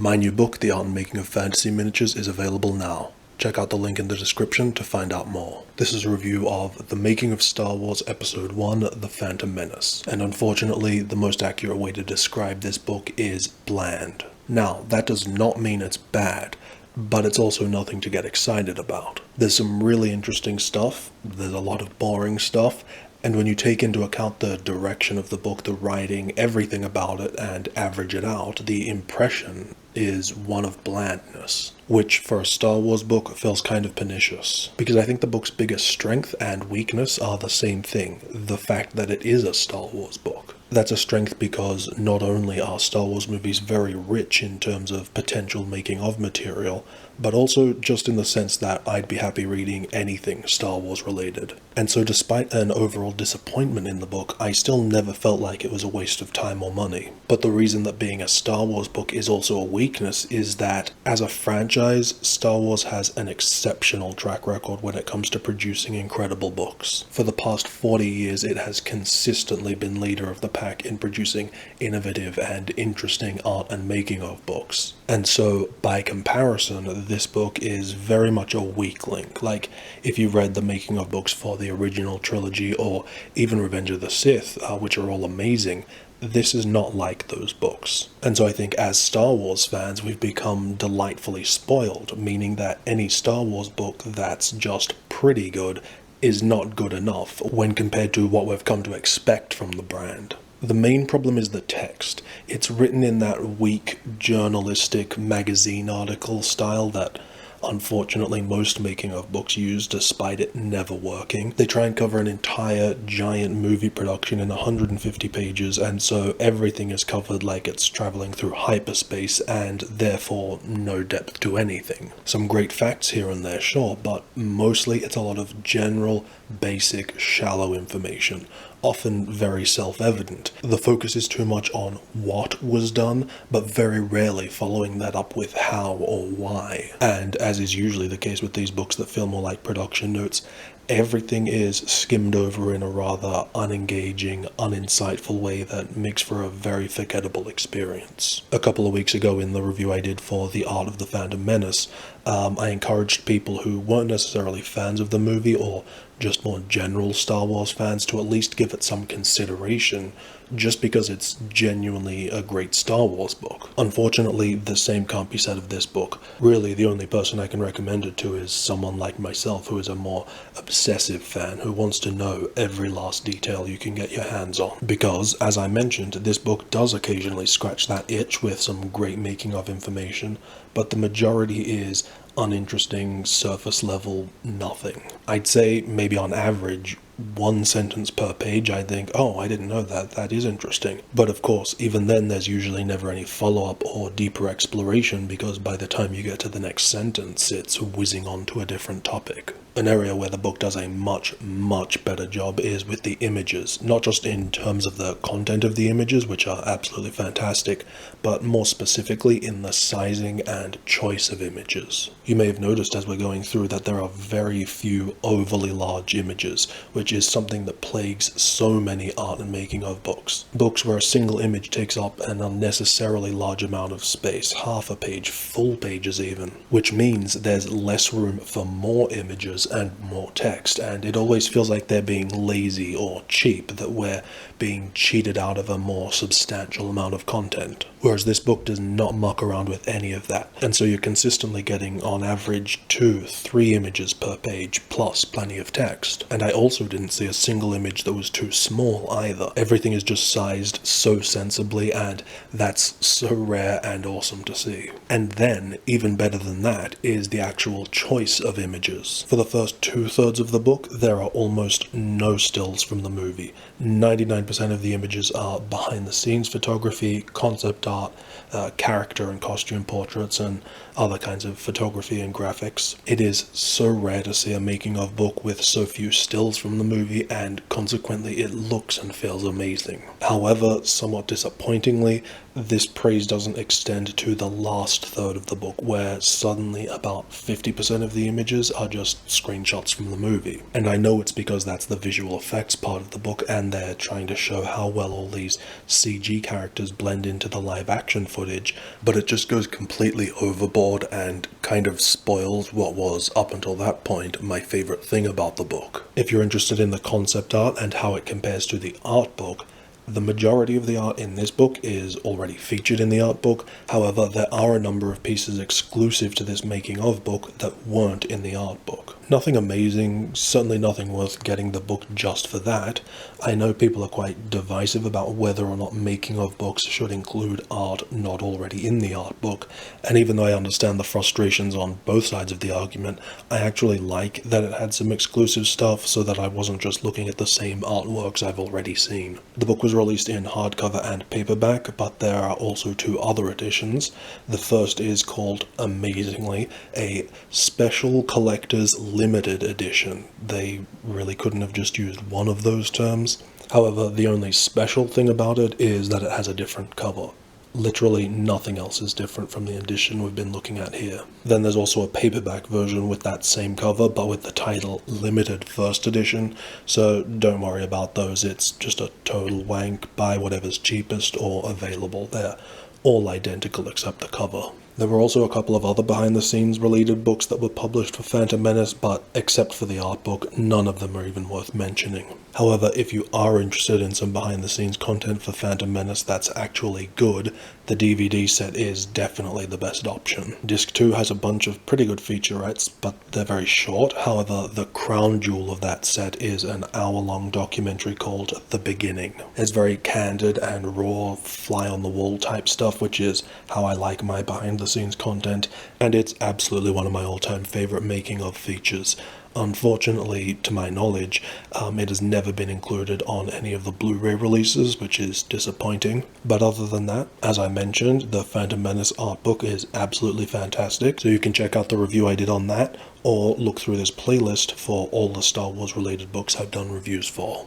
My new book, The Art and Making of Fantasy Miniatures, is available now. Check out the link in the description to find out more. This is a review of The Making of Star Wars Episode 1, The Phantom Menace. And unfortunately, the most accurate way to describe this book is bland. Now, that does not mean it's bad, but it's also nothing to get excited about. There's some really interesting stuff, there's a lot of boring stuff, and when you take into account the direction of the book, the writing, everything about it, and average it out, the impression is one of blandness, which for a Star Wars book feels kind of pernicious, because I think the book's biggest strength and weakness are the same thing, the fact that it is a Star Wars book. That's a strength because not only are Star Wars movies very rich in terms of potential making of material, but also just in the sense that I'd be happy reading anything Star Wars related. And so despite an overall disappointment in the book, I still never felt like it was a waste of time or money. But the reason that being a Star Wars book is also a weakness is that, as a franchise, Star Wars has an exceptional track record when it comes to producing incredible books. For the past 40 years, it has consistently been leader of the pack in producing innovative and interesting art and making of books. And so, by comparison, this book is very much a weak link. Like, if you read the making of books for the original trilogy or even Revenge of the Sith, which are all amazing, this is not like those books. And so I think as Star Wars fans, we've become delightfully spoiled, meaning that any Star Wars book that's just pretty good is not good enough when compared to what we've come to expect from the brand. The main problem is the text. It's written in that weak, journalistic, magazine article style that unfortunately most making of books use, despite it never working. They try and cover an entire giant movie production in 150 pages, and so everything is covered like it's traveling through hyperspace and therefore no depth to anything. Some great facts here and there, sure, but mostly it's a lot of general, basic, shallow information, often very self-evident. The focus is too much on what was done, but very rarely following that up with how or why. And as is usually the case with these books that feel more like production notes, everything is skimmed over in a rather unengaging, uninsightful way that makes for a very forgettable experience. A couple of weeks ago in the review I did for The Art of the Phantom Menace, I encouraged people who weren't necessarily fans of the movie or just more general Star Wars fans to at least give it some consideration, just because it's genuinely a great Star Wars book. Unfortunately, the same can't be said of this book. Really, the only person I can recommend it to is someone like myself, who is a more obsessive fan who wants to know every last detail you can get your hands on. Because, as I mentioned, this book does occasionally scratch that itch with some great making of information, but the majority is uninteresting, surface level nothing. I'd say maybe on average, one sentence per page, I think, oh, I didn't know that, that is interesting. But of course, even then there's usually never any follow-up or deeper exploration, because by the time you get to the next sentence, it's whizzing on to a different topic. An area where the book does a much, much better job is with the images, not just in terms of the content of the images, which are absolutely fantastic, but more specifically in the sizing and choice of images. You may have noticed as we're going through that there are very few overly large images, which is something that plagues so many art and making of books. Books where a single image takes up an unnecessarily large amount of space, half a page, full pages even, which means there's less room for more images and more text, and it always feels like they're being lazy or cheap, that we're being cheated out of a more substantial amount of content. Whereas this book does not muck around with any of that, and so you're consistently getting on average 2-3 images per page, plus plenty of text. And I also didn't see a single image that was too small either. Everything is just sized so sensibly, and that's so rare and awesome to see. And then, even better than that, is the actual choice of images. For the first 2/3 of the book, there are almost no stills from the movie. 99% of the images are behind the scenes photography, concept art, character and costume portraits, and other kinds of photography and graphics. It is so rare to see a making of book with so few stills from the movie, and consequently it looks and feels amazing. However, somewhat disappointingly, this praise doesn't extend to the last third of the book, where suddenly about 50% of the images are just screenshots from the movie. And I know it's because that's the visual effects part of the book, and they're trying to show how well all these CG characters blend into the live action footage footage, but it just goes completely overboard and kind of spoils what was, up until that point, my favorite thing about the book. If you're interested in the concept art and how it compares to the art book, the majority of the art in this book is already featured in the art book. However, there are a number of pieces exclusive to this making of book that weren't in the art book. Nothing amazing, certainly nothing worth getting the book just for that. I know people are quite divisive about whether or not making of books should include art not already in the art book, and even though I understand the frustrations on both sides of the argument, I actually like that it had some exclusive stuff so that I wasn't just looking at the same artworks I've already seen. The book was released in hardcover and paperback, but there are also 2 other editions. The first is called, amazingly, a Special Collector's Limited Edition. They really couldn't have just used one of those terms. However, the only special thing about it is that it has a different cover. Literally nothing else is different from the edition we've been looking at here. Then there's also a paperback version with that same cover, but with the title Limited First Edition, so don't worry about those. It's just a total wank. Buy whatever's cheapest or available. They're all identical except the cover. There were also a couple of other behind-the-scenes related books that were published for Phantom Menace, but except for the art book, none of them are even worth mentioning. However, if you are interested in some behind-the-scenes content for Phantom Menace that's actually good, the DVD set is definitely the best option. Disc 2 has a bunch of pretty good featurettes, but they're very short. However, the crown jewel of that set is an hour-long documentary called The Beginning. It's very candid and raw, fly-on-the-wall type stuff, which is how I like my behind-the-scenes content, and it's absolutely one of my all-time favorite making-of features. Unfortunately, to my knowledge, it has never been included on any of the Blu-ray releases, which is disappointing. But other than that, as I mentioned, the Phantom Menace art book is absolutely fantastic, so you can check out the review I did on that, or look through this playlist for all the Star Wars related books I've done reviews for.